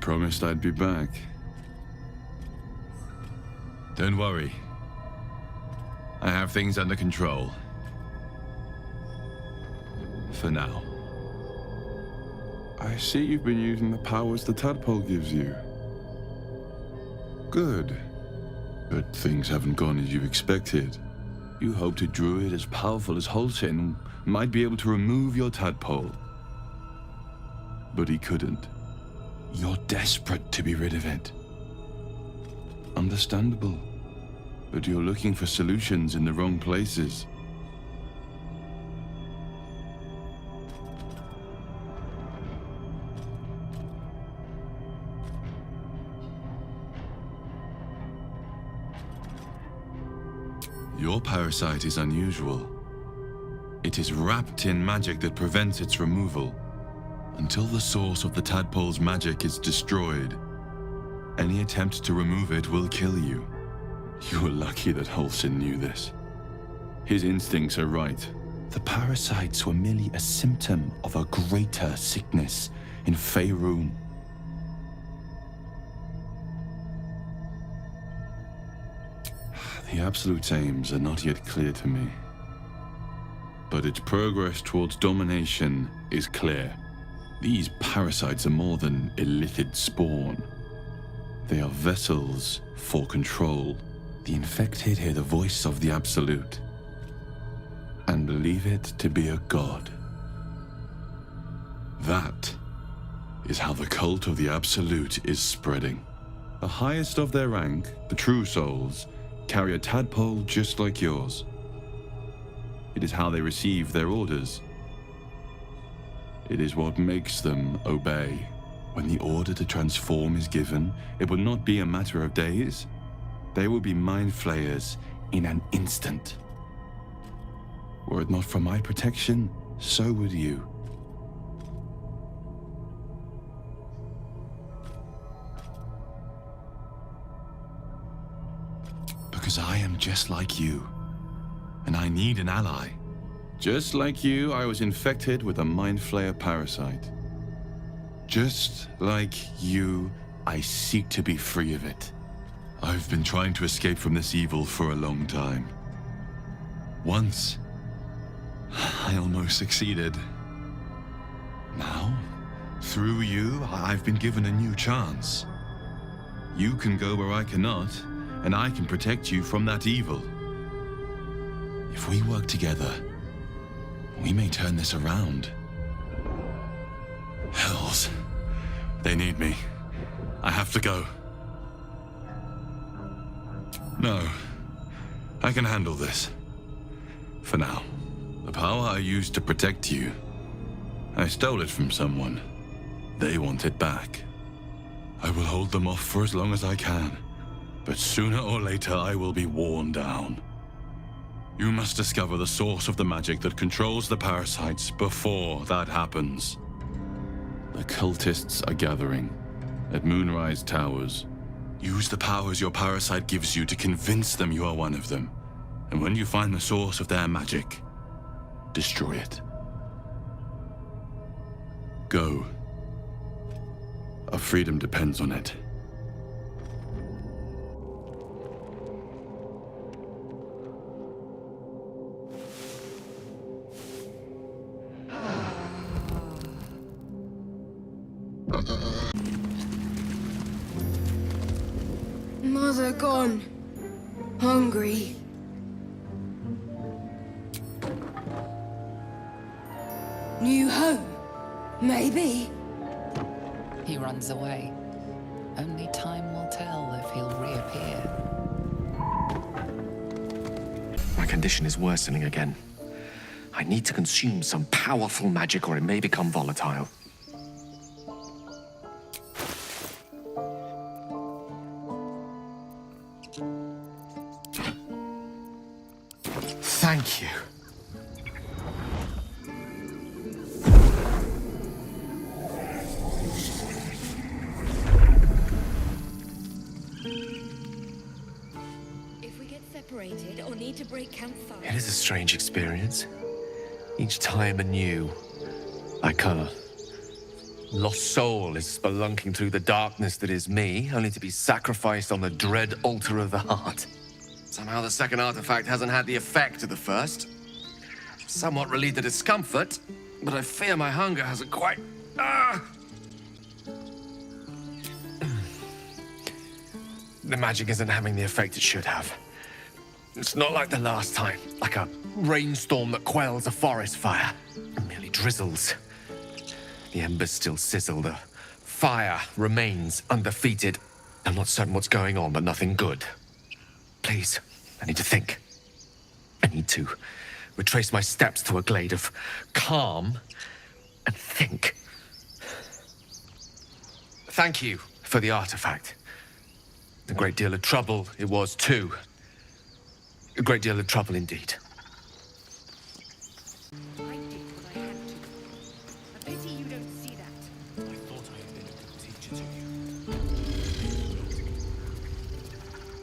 promised I'd be back. Don't worry. I have things under control. For now. I see you've been using the powers the tadpole gives you. Good. But things haven't gone as you expected. You hoped a druid as powerful as Halsin might be able to remove your tadpole. But he couldn't. You're desperate to be rid of it. Understandable. But you're looking for solutions in the wrong places. Your parasite is unusual. It is wrapped in magic that prevents its removal. Until the source of the tadpole's magic is destroyed, any attempt to remove it will kill you. You were lucky that Halsin knew this. His instincts are right. The parasites were merely a symptom of a greater sickness in Faerun. The Absolute's aims are not yet clear to me. But its progress towards domination is clear. These parasites are more than illithid spawn. They are vessels for control. The infected hear the voice of the Absolute and believe it to be a god. That is how the cult of the Absolute is spreading. The highest of their rank, the true souls, carry a tadpole just like yours. It is how they receive their orders. It is what makes them obey. When the order to transform is given, it will not be a matter of days. They will be mind flayers in an instant. Were it not for my protection, so would you. Because I am just like you, and I need an ally. Just like you, I was infected with a Mind Flayer parasite. Just like you, I seek to be free of it. I've been trying to escape from this evil for a long time. Once, I almost succeeded. Now, through you, I've been given a new chance. You can go where I cannot, and I can protect you from that evil. If we work together, we may turn this around. Hells. They need me. I have to go. No. I can handle this. For now. The power I used to protect you, I stole it from someone. They want it back. I will hold them off for as long as I can. But sooner or later I will be worn down. You must discover the source of the magic that controls the parasites before that happens. The cultists are gathering at Moonrise Towers. Use the powers your parasite gives you to convince them you are one of them. And when you find the source of their magic, destroy it. Go. Our freedom depends on it. Mother gone. Hungry. New home? Maybe. He runs away. Only time will tell if he'll reappear. My condition is worsening again. I need to consume some powerful magic or it may become volatile. Thank you. If we get separated or need to break campfire... It is a strange experience. Each time anew. Like Lost soul is spelunking through the darkness that is me, only to be sacrificed on the dread altar of the heart. Somehow the second artifact hasn't had the effect of the first. Somewhat relieved the discomfort, but I fear my hunger hasn't quite... The magic isn't having the effect it should have. It's not like the last time, like a rainstorm that quells a forest fire. It merely drizzles. The embers still sizzle, the fire remains undefeated. I'm not certain what's going on, but nothing good. Please, I need to think. I need to retrace my steps to a glade of calm and think. Thank you for the artifact. A great deal of trouble it was, too. A great deal of trouble indeed. I did what I had to. A pity you don't see that. I thought I had been a good teacher to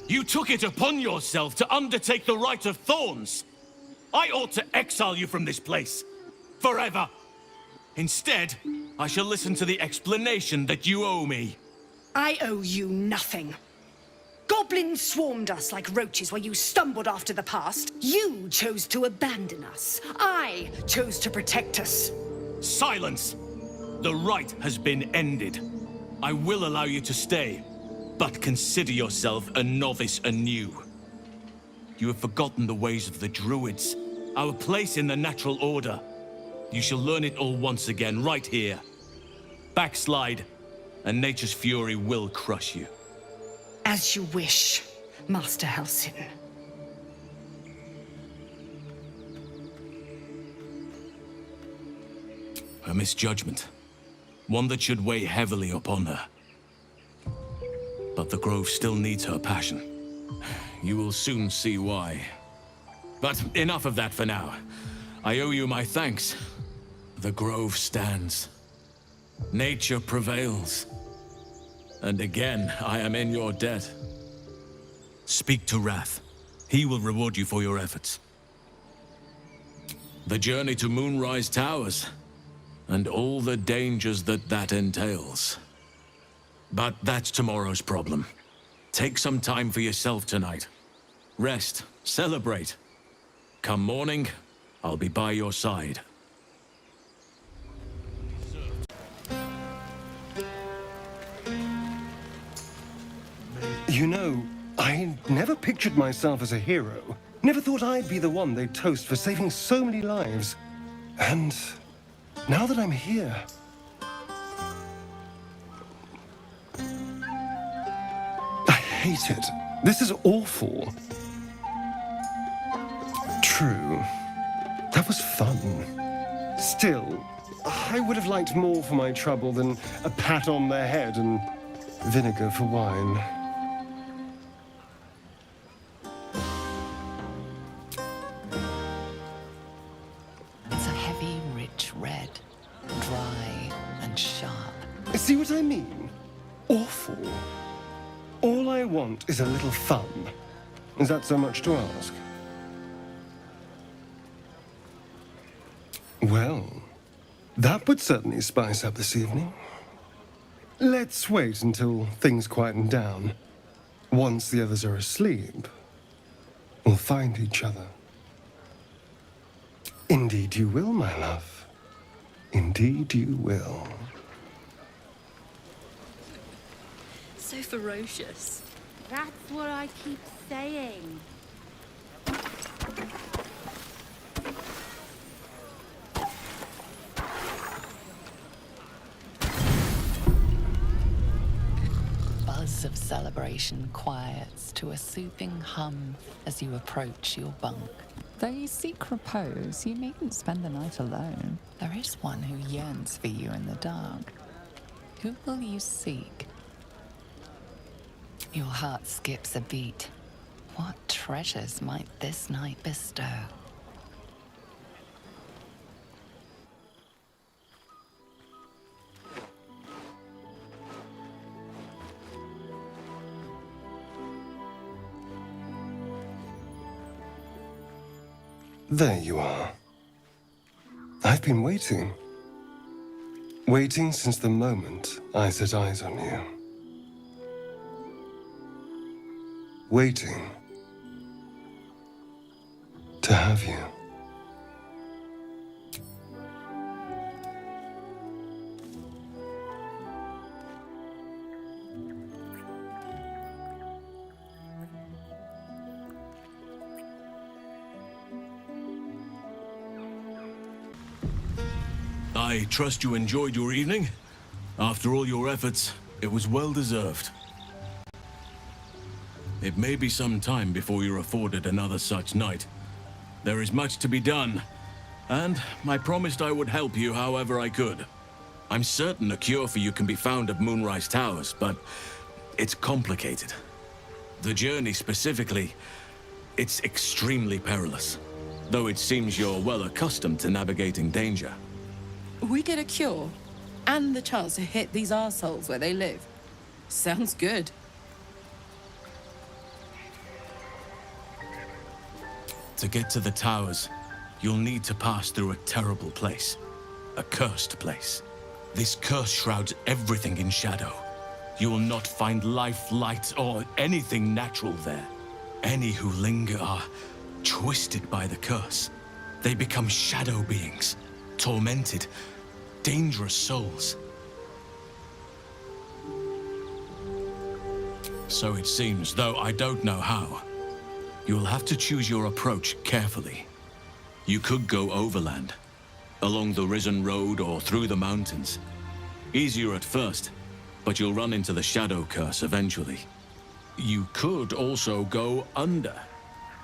you. You took it upon yourself to undertake the Rite of Thorns. I ought to exile you from this place. Forever. Instead, I shall listen to the explanation that you owe me. I owe you nothing. Goblins swarmed us like roaches while you stumbled after the past. You chose to abandon us. I chose to protect us. Silence! The rite has been ended. I will allow you to stay, but consider yourself a novice anew. You have forgotten the ways of the druids, our place in the natural order. You shall learn it all once again, right here. Backslide, and nature's fury will crush you. As you wish, Master Halsin. A misjudgment. One that should weigh heavily upon her. But the Grove still needs her passion. You will soon see why. But enough of that for now. I owe you my thanks. The Grove stands. Nature prevails. And again, I am in your debt. Speak to Wrath. He will reward you for your efforts. The journey to Moonrise Towers, and all the dangers that entails. But that's tomorrow's problem. Take some time for yourself tonight. Rest, celebrate. Come morning, I'll be by your side. You know, I never pictured myself as a hero. Never thought I'd be the one they'd toast for saving so many lives. And now that I'm here... I hate it. This is awful. True. That was fun. Still, I would have liked more for my trouble than a pat on the head and vinegar for wine. It's a heavy, rich red, dry and sharp. See what I mean? Awful. All I want is a little fun. Is that so much to ask? Well, that would certainly spice up this evening. Let's wait until things quieten down. Once the others are asleep, we'll find each other. Indeed you will, my love. Indeed you will. So ferocious. That's what I keep saying. Buzz of celebration quiets to a soothing hum as you approach your bunk. Though you seek repose, you needn't spend the night alone. There is one who yearns for you in the dark. Who will you seek? Your heart skips a beat. What treasures might this night bestow? There you are. I've been waiting. Waiting since the moment I set eyes on you. Waiting to have you. I trust you enjoyed your evening. After all your efforts, it was well deserved. It may be some time before you're afforded another such night. There is much to be done, and I promised I would help you however I could. I'm certain a cure for you can be found at Moonrise Towers, but it's complicated. The journey specifically, it's extremely perilous, though it seems you're well accustomed to navigating danger. We get a cure, and the chance to hit these arseholes where they live. Sounds good. To get to the towers, you'll need to pass through a terrible place. A cursed place. This curse shrouds everything in shadow. You will not find life, light, or anything natural there. Any who linger are twisted by the curse. They become shadow beings, tormented, dangerous souls. So it seems, though I don't know how. You'll have to choose your approach carefully. You could go overland, along the Risen Road or through the mountains. Easier at first, but you'll run into the Shadow Curse eventually. You could also go under.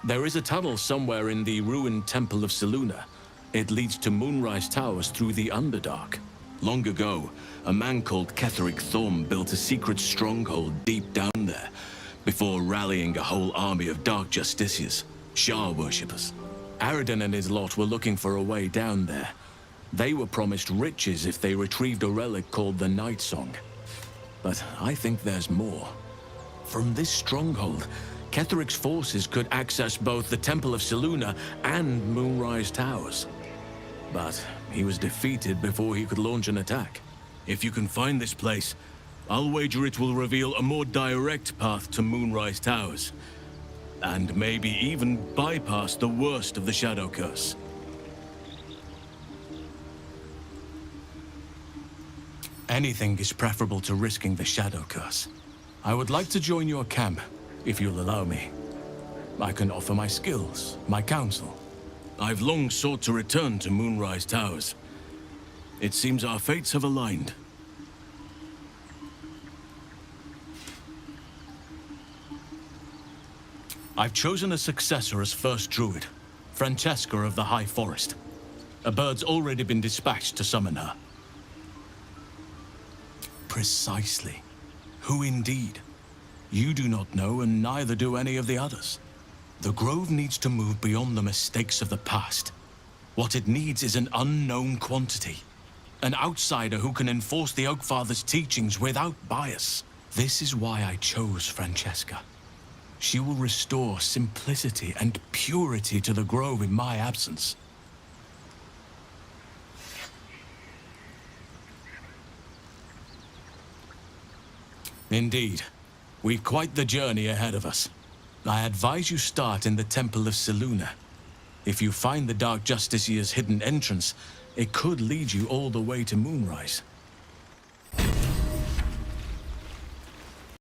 There is a tunnel somewhere in the ruined Temple of Selûne. It leads to Moonrise Towers through the Underdark. Long ago, a man called Ketheric Thorm built a secret stronghold deep down there, before rallying a whole army of Dark Justiciars, Shah worshippers. Aradin and his lot were looking for a way down there. They were promised riches if they retrieved a relic called the Night Song. But I think there's more. From this stronghold, Ketheric's forces could access both the Temple of Selûne and Moonrise Towers. But he was defeated before he could launch an attack. If you can find this place, I'll wager it will reveal a more direct path to Moonrise Towers. And maybe even bypass the worst of the Shadow Curse. Anything is preferable to risking the Shadow Curse. I would like to join your camp, if you'll allow me. I can offer my skills, my counsel. I've long sought to return to Moonrise Towers. It seems our fates have aligned. I've chosen a successor as first druid, Francesca of the High Forest. A bird's already been dispatched to summon her. Precisely. Who indeed? You do not know, and neither do any of the others. The Grove needs to move beyond the mistakes of the past. What it needs is an unknown quantity. An outsider who can enforce the Oakfather's teachings without bias. This is why I chose Francesca. She will restore simplicity and purity to the Grove in my absence. Indeed. We've quite the journey ahead of us. I advise you start in the Temple of Selûne. If you find the Dark Justiciar's hidden entrance, it could lead you all the way to Moonrise.